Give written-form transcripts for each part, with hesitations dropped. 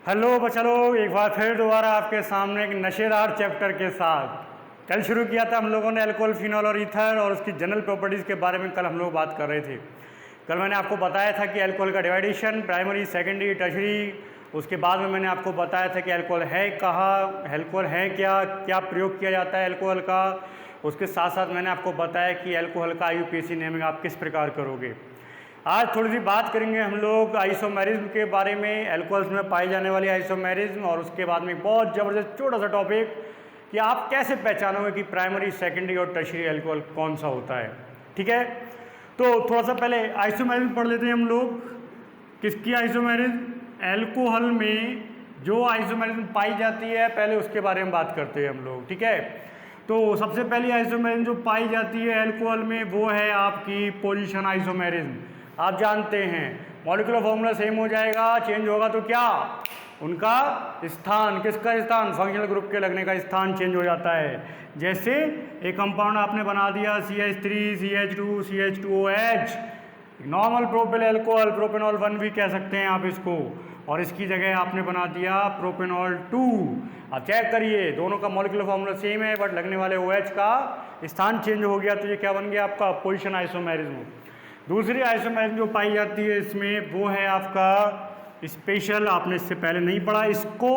Hello बच्चा लोग, एक बार फिर दोबारा आपके सामने एक नशेदार चैप्टर के साथ। कल शुरू किया था हम लोगों ने अल्कोहल, फिनॉल और ईथर और उसकी जनरल प्रॉपर्टीज़ के बारे में कल हम लोग बात कर रहे थे। कल मैंने आपको बताया था कि अल्कोहल का डिवाइडेशन, प्राइमरी, सेकेंडरी, टर्शरी। उसके बाद में मैंने आपको बताया था कि अल्कोहल है कहाँ, अल्कोहल है क्या, क्या प्रयोग किया जाता है अल्कोहल का। उसके साथ साथ मैंने आपको बताया कि अल्कोहल का IUPAC नेमिंग आप किस प्रकार करोगे। आज थोड़ी सी बात करेंगे हम लोग आइसोमेरिज्म के बारे में, अल्कोहल्स में पाई जाने वाली आइसोमेरिज्म, और उसके बाद में बहुत ज़बरदस्त छोटा सा टॉपिक कि आप कैसे पहचानोगे कि प्राइमरी, सेकेंडरी और टर्शियरी अल्कोहल कौन सा होता है। ठीक है, तो थोड़ा सा पहले आइसोमेरिज्म पढ़ लेते हैं हम लोग। किसकी आइसोमेरिज्म? अल्कोहल में जो आइसोमेरिज्म पाई जाती है पहले उसके बारे में बात करते हैं हम लोग। ठीक है, तो सबसे पहली आइसोमेरिज्म जो पाई जाती है अल्कोहल में वो है आपकी पोजीशन आइसोमेरिज्म। आप जानते हैं मॉलिक्यूलर फॉर्मूला सेम हो जाएगा, चेंज होगा तो क्या, उनका स्थान, किसका स्थान, फंक्शनल ग्रुप के लगने का स्थान चेंज हो जाता है। जैसे एक कंपाउंड आपने बना दिया CH3 CH2 CH2OH, normal propyl alcohol, propanol 1 भी कह सकते हैं आप इसको, और इसकी जगह आपने बना दिया प्रोपेनॉल 2। अब चेक करिए, दोनों का मॉलिक्यूलर फॉर्मूला सेम है बट लगने वाले OH का स्थान चेंज हो गया, तो ये क्या बन गया आपका पोजीशन आइसोमेरिज्म। दूसरी आइसोमेरिज्म जो पाई जाती है इसमें वो है आपका स्पेशल। आपने इससे पहले नहीं पढ़ा इसको,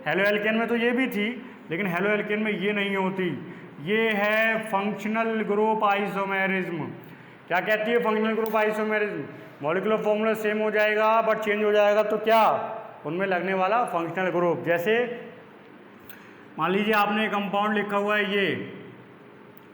हेलो एल्केन में तो ये भी थी लेकिन हेलो एल्केन में ये नहीं होती। ये है फंक्शनल ग्रुप आइसोमेरिज्म। क्या कहती है functional group isomerism? Molecular formula same हो जाएगा बट चेंज हो जाएगा तो क्या, उनमें लगने वाला फंक्शनल ग्रुप। जैसे मान लीजिए आपने कंपाउंड लिखा हुआ है ये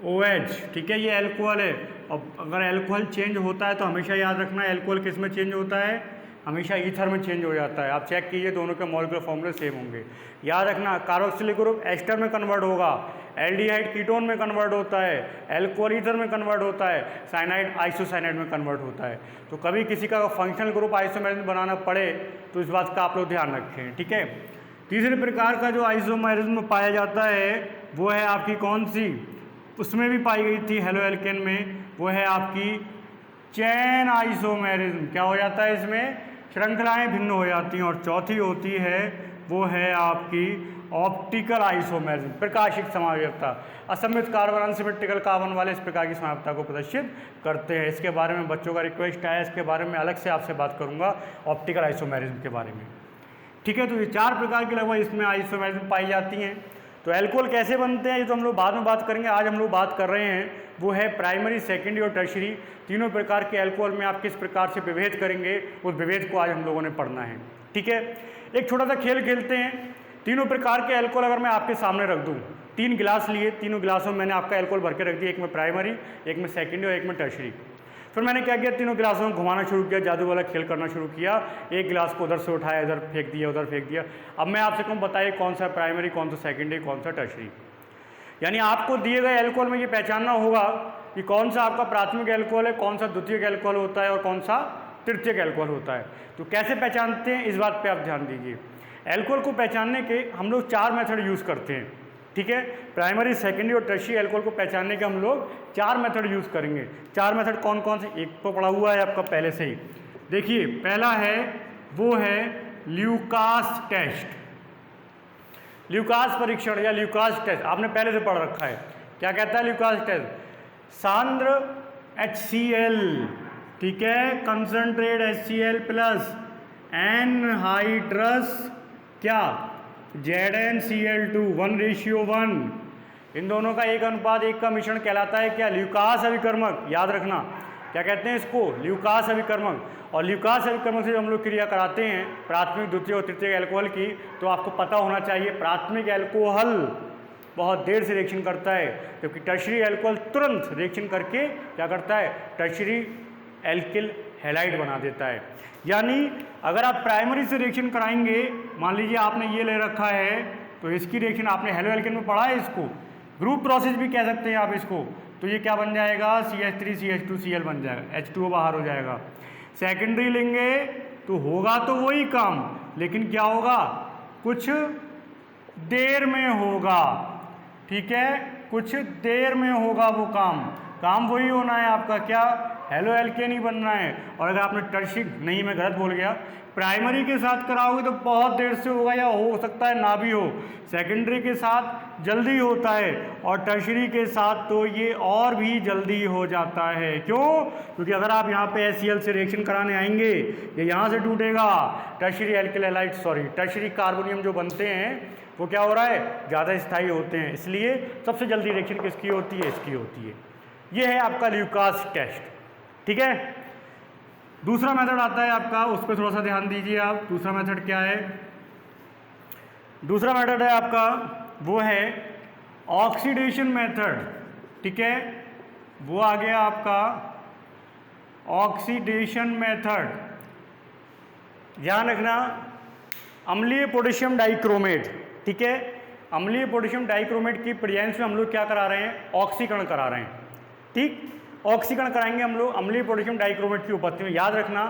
OH, ठीक है, ये अल्कोहल है। अब अगर अल्कोहल चेंज होता है तो हमेशा याद रखना अल्कोहल किस में चेंज होता है, हमेशा ईथर में चेंज हो जाता है। आप चेक कीजिए, दोनों के मॉलिक्यूलर फॉर्मूले सेम होंगे। याद रखना कार्बोक्सिलिक ग्रुप एस्टर में कन्वर्ट होगा, एल्डिहाइड कीटोन में कन्वर्ट होता है, अल्कोहल ईथर में कन्वर्ट होता है, साइनाइड आइसोसाइनाइड में कन्वर्ट होता है। तो कभी किसी का फंक्शनल ग्रुप आइसोमेरिज्म बनाना पड़े तो इस बात का आप लोग ध्यान रखें। ठीक है, तीसरे प्रकार का जो आइसोमेरिज्म पाया जाता है वो है आपकी कौन सी, उसमें भी पाई गई थी हेलो एल्केन में, वो है आपकी चैन आइसोमेरिज्म। क्या हो जाता है इसमें, श्रृंखलाएं भिन्न हो जाती हैं। और चौथी होती है वो है आपकी ऑप्टिकल आइसोमेरिज्म, प्रकाशिक समावेशता। असमित कार्बन, अनसिमेट्रिकल कार्बन वाले इस प्रकार की समावेशता को प्रदर्शित करते हैं। इसके बारे में बच्चों का रिक्वेस्ट है, इसके बारे में अलग से आपसे बात करूंगा ऑप्टिकल आइसोमेरिज्म के बारे में। ठीक है, तो ये चार प्रकार की लगभग इसमें आइसोमेरिज्म पाई जाती हैं। तो अल्कोहल कैसे बनते हैं ये तो हम लोग बाद में बात करेंगे। आज हम लोग बात कर रहे हैं वो है प्राइमरी, सेकेंडरी और टर्शियरी, तीनों प्रकार के अल्कोहल में आप किस प्रकार से विभेद करेंगे, उस विभेद को आज हम लोगों ने पढ़ना है। ठीक है, एक छोटा सा खेल खेलते हैं। तीनों प्रकार के अल्कोहल अगर मैं आपके सामने रख दूँ, 3 गिलास लिए, तीनों गिलासों में मैंने आपका अल्कोहल भर के रख दिया, एक में प्राइमरी, एक में सेकेंडरी और एक में टर्शियरी। फिर मैंने क्या किया, तीनों गिलासों में घुमाना शुरू किया, जादू वाला खेल करना शुरू किया। एक गिलास को उधर से उठाया, इधर फेंक दिया, उधर फेंक दिया। अब मैं आपसे कहूँ बताइए कौन सा प्राइमरी, कौन सा सेकेंडरी, कौन सा टर्शियरी। यानी आपको दिए गए अल्कोहल में ये पहचानना होगा कि कौन सा आपका प्राथमिक अल्कोहल है, कौन सा द्वितीयक अल्कोहल होता है और कौन सा तृतीयक अल्कोहल होता है। तो कैसे पहचानते हैं इस बात पे आप ध्यान दीजिए। अल्कोहल को पहचानने के हम लोग 4 मेथड यूज़ करते हैं। ठीक है, प्राइमरी, सेकेंडरी और टर्शियरी अल्कोहल को पहचानने के हम लोग 4 मेथड यूज़ करेंगे। 4 मेथड कौन कौन से, एक तो पढ़ा हुआ है आपका पहले से ही। देखिए पहला है वो है ल्यूकास टेस्ट, ल्यूकास परीक्षण या ल्यूकास टेस्ट आपने पहले से पढ़ रखा है। क्या कहता है ल्यूकास टेस्ट? सांद्र HCl, ठीक है, कंसंट्रेट HCl प्लस एनहाइड्रस क्या ZnCl2 1:1, इन दोनों का 1:1 का मिश्रण कहलाता है क्या, ल्यूकास अभिकर्मक। याद रखना क्या कहते हैं इसको, ल्यूकास अभिकर्मक। और ल्यूकास अभिकर्मक से जब हम लोग क्रिया कराते हैं प्राथमिक, द्वितीय और तृतीय अल्कोहल की, तो आपको पता होना चाहिए प्राथमिक अल्कोहल बहुत देर से रिएक्शन करता है, जबकि टर्शियरी अल्कोहल तुरंत रिएक्शन करके क्या करता है, टर्शियरी एल्किल हैलाइड बना देता है। यानी अगर आप प्राइमरी से रिएक्शन कराएंगे, मान लीजिए आपने ये ले रखा है, तो इसकी रिएक्शन आपने हेलो एल्केन में पढ़ा है, इसको ग्रुप प्रोसेस भी कह सकते हैं आप इसको। तो ये क्या बन जाएगा, CH3 CH2Cl बन जाएगा, H2O बाहर हो जाएगा। सेकेंडरी लेंगे तो होगा तो वही काम, लेकिन क्या होगा, कुछ देर में होगा। ठीक है, कुछ देर में होगा वो काम। काम वही होना है आपका, क्या हेलो एल्केन ही बनना है। और अगर आपने टर्शियरी, नहीं मैं गलत बोल गया, प्राइमरी के साथ कराओगे तो बहुत देर से होगा या हो सकता है ना भी हो, सेकेंडरी के साथ जल्दी होता है और टर्शियरी के साथ तो ये और भी जल्दी हो जाता है। क्यों? क्योंकि अगर आप यहाँ पे HCl से रिएक्शन कराने आएंगे, ये यहाँ से टूटेगा, tertiary alkyl halide tertiary carbonium जो बनते हैं वो क्या हो रहा है, ज़्यादा स्थायी होते हैं, इसलिए सबसे जल्दी रिएक्शन किसकी होती है, इसकी होती है। ये है आपका ल्यूकास टेस्ट, ठीक है। दूसरा मेथड आता है आपका, उस पर थोड़ा सा ध्यान दीजिए आप। दूसरा मेथड क्या है? दूसरा मेथड है आपका, वो है ऑक्सीडेशन मेथड, ठीक है। वो आ गया आपका ऑक्सीडेशन मेथड। ध्यान रखना, अम्लीय पोटेशियम डाइक्रोमेट, ठीक है। अम्लीय पोटेशियम डाइक्रोमेट की प्रेजेंस में हम लोग क्या करा रहे हैं, ऑक्सीकरण करा रहे हैं, ठीक। ऑक्सीकरण कराएंगे हम लोग अम्लीय पोटेशियम डाइक्रोमेट की उपस्थिति में। याद रखना,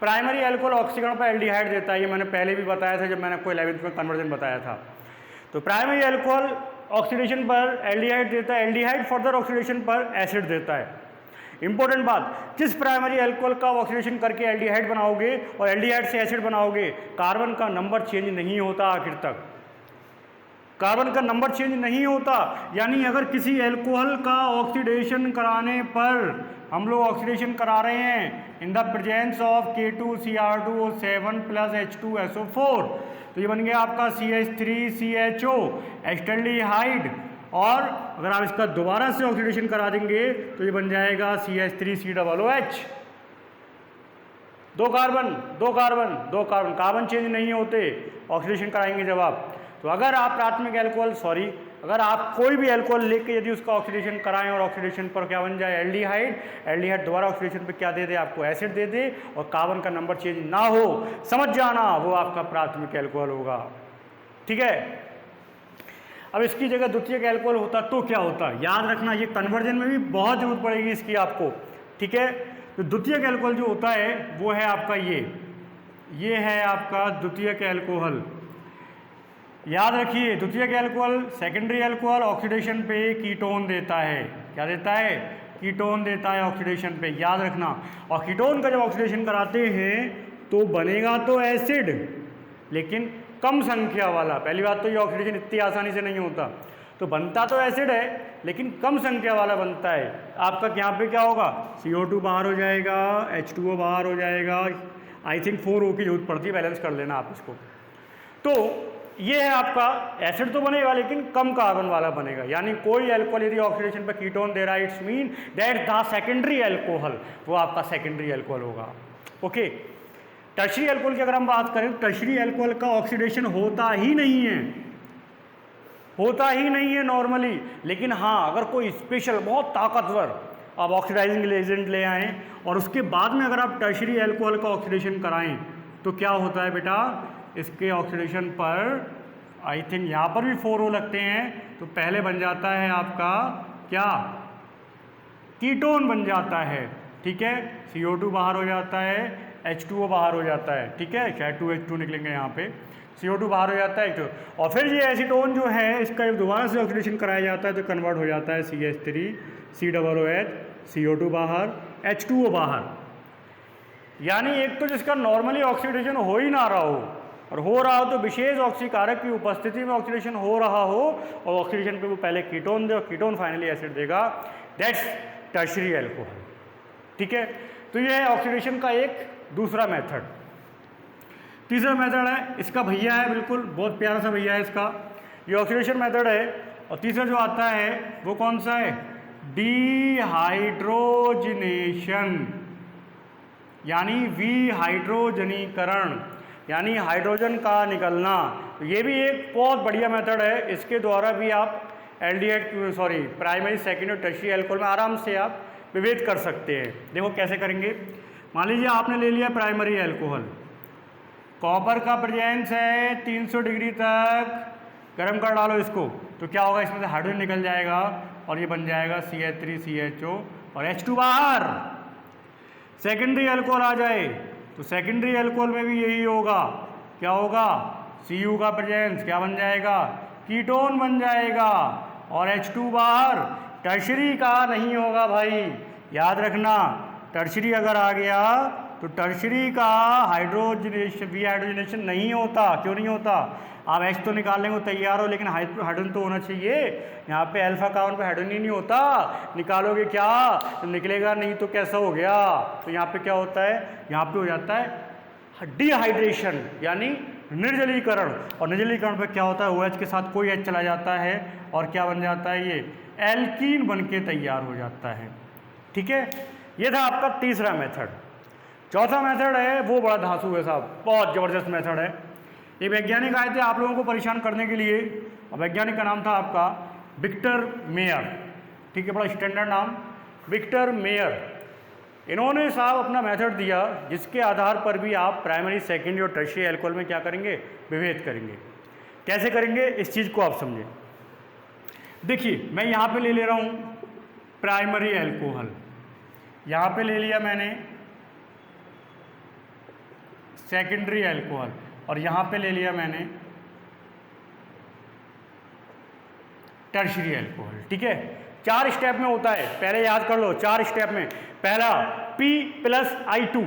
प्राइमरी एल्कोहल ऑक्सीकरण पर एल्डिहाइड देता है, ये मैंने पहले भी बताया था जब मैंने आपको 11वीं में कन्वर्जन बताया था। तो प्राइमरी एल्कोहल ऑक्सीडेशन पर एल्डिहाइड देता है, एल्डिहाइड फर्दर ऑक्सीडेशन पर एसिड देता है। इंपॉर्टेंट बात, जिस प्राइमरी एल्कोहल का ऑक्सीडेशन करके एल्डिहाइड बनाओगे और एल्डिहाइड से एसिड बनाओगे, कार्बन का नंबर चेंज नहीं होता आखिर तक, कार्बन का नंबर चेंज नहीं होता। यानी अगर किसी एल्कोहल का ऑक्सीडेशन कराने पर हम लोग ऑक्सीडेशन करा रहे हैं in the presence of K2Cr2O7 plus H2SO4, तो ये बन गया आपका CH3CHO एस्टल्डिहाइड। और अगर आप इसका दोबारा से ऑक्सीडेशन करा देंगे तो ये बन जाएगा CH3COOH। दो कार्बन, कार्बन चेंज नहीं होते ऑक्सीडेशन कराएंगे जब आप। तो अगर आप प्राथमिक एल्कोहल, अगर आप कोई भी एल्कोहल लेके यदि उसका ऑक्सीडेशन कराएं और ऑक्सीडेशन पर क्या बन जाए, एल्डिहाइड, एल्डिहाइड दोबारा ऑक्सीडेशन पे क्या दे दे आपको, एसिड दे दे, और कार्बन का नंबर चेंज ना हो, समझ जाना वो आपका प्राथमिक एल्कोहल होगा, ठीक है। अब इसकी जगह द्वितीयक एल्कोहल होता तो क्या होता, याद रखना, ये कन्वर्जन में भी बहुत जरूरत पड़ेगी इसकी आपको, ठीक है। तो द्वितीयक एल्कोहल जो होता है वो है आपका ये है आपका द्वितीयक एल्कोहल। याद रखिए, द्वितीयक एल्कोहल, सेकेंडरी एल्कोहल ऑक्सीडेशन पे कीटोन देता है, क्या देता है, कीटोन देता है ऑक्सीडेशन पे, याद रखना। और कीटोन का जब ऑक्सीडेशन कराते हैं तो बनेगा तो एसिड, लेकिन कम संख्या वाला। पहली बात तो ये ऑक्सीडेशन इतनी आसानी से नहीं होता, तो बनता तो एसिड है लेकिन कम संख्या वाला बनता है। आपका यहाँ पे क्या होगा, CO2 बाहर हो जाएगा, H2O बाहर हो जाएगा, आई थिंक 4O की जरूरत पड़ती है, बैलेंस कर लेना आप इसको। तो ये है आपका एसिड तो बनेगा लेकिन कम कार्बन वाला बनेगा। यानी कोई एल्कोहल यदि ऑक्सीडेशन पर कीटोन दे रहा है, it's mean that the secondary alcohol, वो आपका सेकेंडरी एल्कोहल होगा, ओके। टर्शियरी एल्कोहल की अगर हम बात करें, टर्शियरी एल्कोहल का ऑक्सीडेशन होता ही नहीं है नॉर्मली। लेकिन हाँ, अगर कोई स्पेशल बहुत ताकतवर आप ऑक्सीडाइजिंग एजेंट ले आएँ और उसके बाद में अगर आप टर्शियरी एल्कोहल का ऑक्सीडेशन कराएं तो क्या होता है बेटा, इसके ऑक्सीडेशन पर आई थिंक यहाँ पर भी 4O लगते हैं, तो पहले बन जाता है आपका क्या, कीटोन बन जाता है, ठीक है। CO2 बाहर हो जाता है, H2O बाहर हो जाता है, ठीक है, शायद 2H2 निकलेंगे यहाँ पे, CO2 बाहर हो जाता है, और फिर ये एसीटोन जो है इसका जब दोबारा से ऑक्सीडेशन कराया जाता है तो कन्वर्ट हो जाता है CH3COOH, CO2 बाहर, H2O बाहर। यानी एक तो जिसका नॉर्मली ऑक्सीडेशन हो ही ना रहा हो, और हो रहा हो तो विशेष ऑक्सीकारक की उपस्थिति में ऑक्सीडेशन हो रहा हो, और ऑक्सीडेशन पे वो पहले कीटोन दे और कीटोन फाइनली एसिड देगा, दैट्स टर्शियरी एल्कोहल, ठीक है। तो ये है ऑक्सीडेशन का एक दूसरा मेथड। तीसरा मेथड है, इसका भैया है, बिल्कुल बहुत प्यारा सा भैया है इसका, ये ऑक्सीडेशन मेथड है। और तीसरा जो आता है वो कौन सा है, डिहाइड्रोजनेशन, यानी विहाइड्रोजनीकरण, यानी हाइड्रोजन का निकलना। तो ये भी एक बहुत बढ़िया मेथड है, इसके द्वारा भी आप प्राइमरी, सेकेंडरी और टर्शियरी एल्कोहल में आराम से आप विभेद कर सकते हैं। देखो कैसे करेंगे, मान लीजिए आपने ले लिया प्राइमरी एल्कोहल, कॉपर का प्रेजेंस है 300 डिग्री तक, गर्म कर डालो इसको, तो क्या होगा, इसमें से हाइड्रोजन निकल जाएगा और ये बन जाएगा CH3CHO और H2 बाहर। सेकेंडरी एल्कोहल आ जाए तो सेकेंडरी एल्कोहल में भी यही होगा, क्या होगा, Cu का प्रेजेंस क्या बन जाएगा, कीटोन बन जाएगा और H2 बाहर। टर्शरी का नहीं होगा भाई, याद रखना। टर्शरी अगर आ गया तो टर्शरी का हाइड्रोजनेशन हाइड्रोजनेशन नहीं होता। क्यों नहीं होता? आप H तो निकालने को तैयार हो, लेकिन हाइड्रोजन तो होना चाहिए। यहाँ पे अल्फा कार्बन पे हाइड्रोजन ही नहीं होता। निकालोगे क्या? तो निकलेगा नहीं तो कैसा हो गया? तो यहाँ पे क्या होता है? यहाँ पे हो जाता है डिहाइड्रेशन यानी निर्जलीकरण। और निर्जलीकरण पे क्या होता है? OH के साथ कोई H चला जाता है और क्या बन जाता है? ये एल्कीन बन के तैयार हो जाता है। ठीक है, ये था आपका तीसरा मेथड। चौथा मेथड है वो बड़ा धांसू है साहब, बहुत ज़बरदस्त मेथड है। ये वैज्ञानिक आए थे आप लोगों को परेशान करने के लिए, और वैज्ञानिक का नाम था आपका विक्टर मेयर। ठीक है, बड़ा स्टैंडर्ड नाम, विक्टर मेयर। इन्होंने साहब अपना मेथड दिया जिसके आधार पर भी आप प्राइमरी, सेकेंडरी और टर्शियरी एल्कोहल में क्या करेंगे? विभेद करेंगे। कैसे करेंगे इस चीज़ को आप समझें। देखिए मैं यहाँ पे ले रहा हूँ प्राइमरी एल्कोहल, यहाँ पे ले लिया मैंने सेकेंडरी एल्कोहल, और यहाँ पे ले लिया मैंने टर्शियरी एल्कोहल। ठीक है, 4 स्टेप में होता है, पहले याद कर लो 4 स्टेप में। पहला P+I2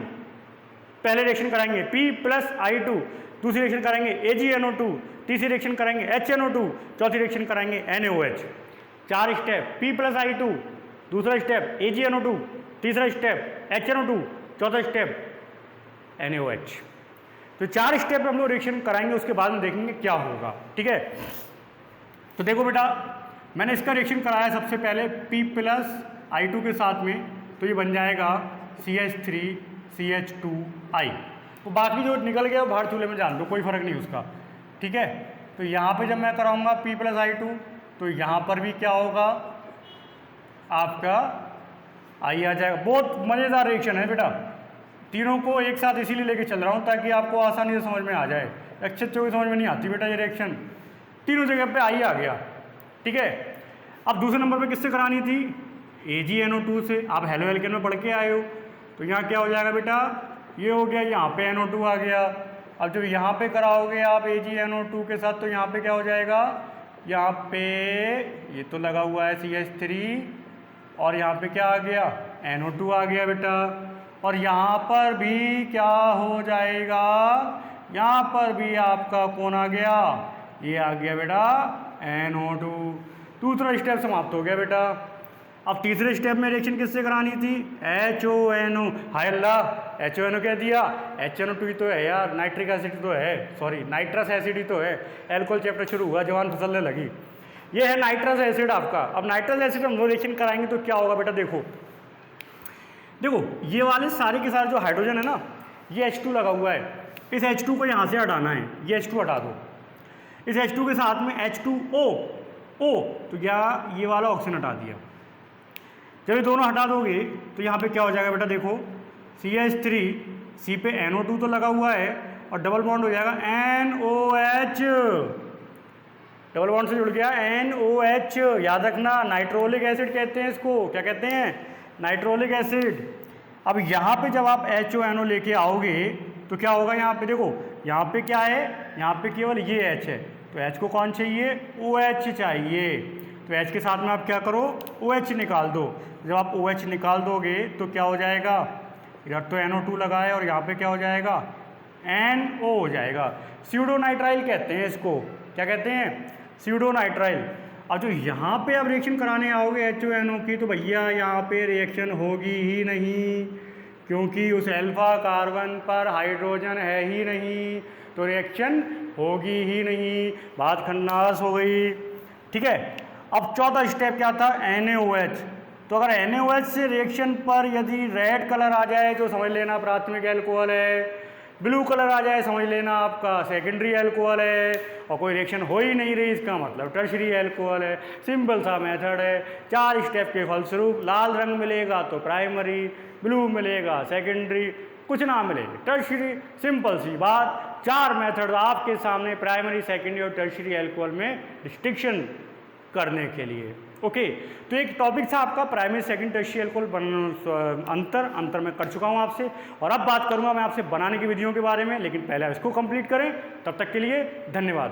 पहले रिएक्शन कराएंगे, P+I2 दूसरी रिएक्शन कराएंगे AgNO2, तीसरी रिएक्शन कराएंगे HNO2, चौथी रिएक्शन कराएंगे NaOH। 4 स्टेप, P+I2 दूसरा स्टेप AgNO2, तीसरा स्टेप HNO2, चौथा स्टेप NaOH। तो 4 स्टेप हम लोग रिएक्शन कराएंगे, उसके बाद में देखेंगे क्या होगा। ठीक है, तो देखो बेटा मैंने इसका रिएक्शन कराया सबसे पहले P+I2 के साथ में, तो ये बन जाएगा CH3CH2I। तो बाकी जो निकल गया वो बाहर चूल्हे में जान दो, कोई फर्क नहीं उसका। ठीक है, तो यहाँ पे जब मैं कराऊंगा P+I2 तो यहाँ पर भी क्या होगा? आपका I आ जाएगा। बहुत मज़ेदार रिएक्शन है बेटा, तीनों को एक साथ इसीलिए लेके चल रहा हूँ ताकि आपको आसानी से समझ में आ जाए। अच्छे की समझ में नहीं आती बेटा ये रिएक्शन, तीनों जगह पे I आ गया। ठीक है, अब दूसरे नंबर पे किससे करानी थी? AgNO2 से। आप हेलो एल्केन में पढ़ के आए हो, तो यहाँ क्या हो जाएगा बेटा? ये हो गया, यहाँ पे NO2 आ गया। अब जब यहाँ पे कराओगे आप AgNO2 के साथ, तो यहाँ पे क्या हो जाएगा? यहाँ पे ये तो लगा हुआ है CH3, और यहाँ पे क्या आ गया? NO2 आ गया बेटा। और यहाँ पर भी क्या हो जाएगा? यहाँ पर भी आपका कौन आ गया? ये आ गया बेटा NO2। दूसरा स्टेप समाप्त हो गया बेटा। अब तीसरे स्टेप में रिएक्शन किससे करानी थी? HONO। हाय अल्लाह, HONO कह दिया, HNO2 तो है यार, नाइट्रिक एसिड तो है, सॉरी नाइट्रस एसिड ही तो है। एल्कोहल चैप्टर शुरू हुआ, जवान फिसलने लगी। ये है नाइट्रस एसिड आपका। अब नाइट्रस एसिड हम रिएक्शन कराएंगे तो क्या होगा बेटा? देखो देखो ये वाले सारे के सारे जो हाइड्रोजन है ना, ये H2 लगा हुआ है, इस H2 को यहाँ से हटाना है। ये H2 हटा दो, इस H2 के साथ में H2O, तो यहाँ ये वाला ऑक्सीजन हटा दिया। जब ये दोनों हटा दोगे तो यहाँ पे क्या हो जाएगा बेटा? देखो CH3, C पे NO2 तो लगा हुआ है, और डबल बॉन्ड हो जाएगा NOH, डबल बॉन्ड से जुड़ गया NOH। याद रखना नाइट्रोलिक एसिड कहते हैं इसको। क्या कहते हैं? Nitrolic acid. अब यहाँ पे जब आप HONO लेके आओगे तो क्या होगा? यहाँ पे देखो, यहाँ पे क्या है? यहाँ पे केवल ये H है, तो H को कौन चाहिए? OH चाहिए। तो H के साथ में आप क्या करो? OH निकाल दो। जब आप OH निकाल दोगे तो क्या हो जाएगा? इधर तो NO2 लगा है और यहाँ पे क्या हो जाएगा? NO हो जाएगा। स्यूडोनाइट्राइल कहते हैं इसको। क्या कहते हैं? स्यूडोनाइट्राइल। अब जो यहाँ पे आप रिएक्शन कराने आओगे HONO की, तो भैया यहाँ पे रिएक्शन होगी ही नहीं, क्योंकि उस अल्फा कार्बन पर हाइड्रोजन है ही नहीं, तो रिएक्शन होगी ही नहीं। बात खन्नास हो गई। ठीक है, अब चौथा स्टेप क्या था? NaOH। तो अगर NaOH से रिएक्शन पर यदि रेड कलर आ जाए तो समझ लेना प्राथमिक एल्कोहल है, ब्लू कलर आ जाए समझ लेना आपका सेकेंडरी एल्कोहल है, और कोई रिएक्शन हो ही नहीं रही इसका मतलब टर्शियरी एल्कोहल है। सिंपल सा मेथड है। 4 स्टेप के फलस्वरूप लाल रंग मिलेगा तो प्राइमरी, ब्लू मिलेगा सेकेंडरी, कुछ ना मिले टर्शियरी। सिंपल सी बात। 4 मेथड आपके सामने प्राइमरी, सेकेंडरी और टर्शियरी एल्कोहल में डिस्टिंक्शन करने के लिए। ओके, तो एक टॉपिक था आपका प्राइमरी, सेकंड, टर्शियरी एल्कोहल अंतर मैं कर चुका हूं आपसे, और अब बात करूंगा मैं आपसे बनाने की विधियों के बारे में। लेकिन पहले इसको कंप्लीट करें। तब तक के लिए धन्यवाद।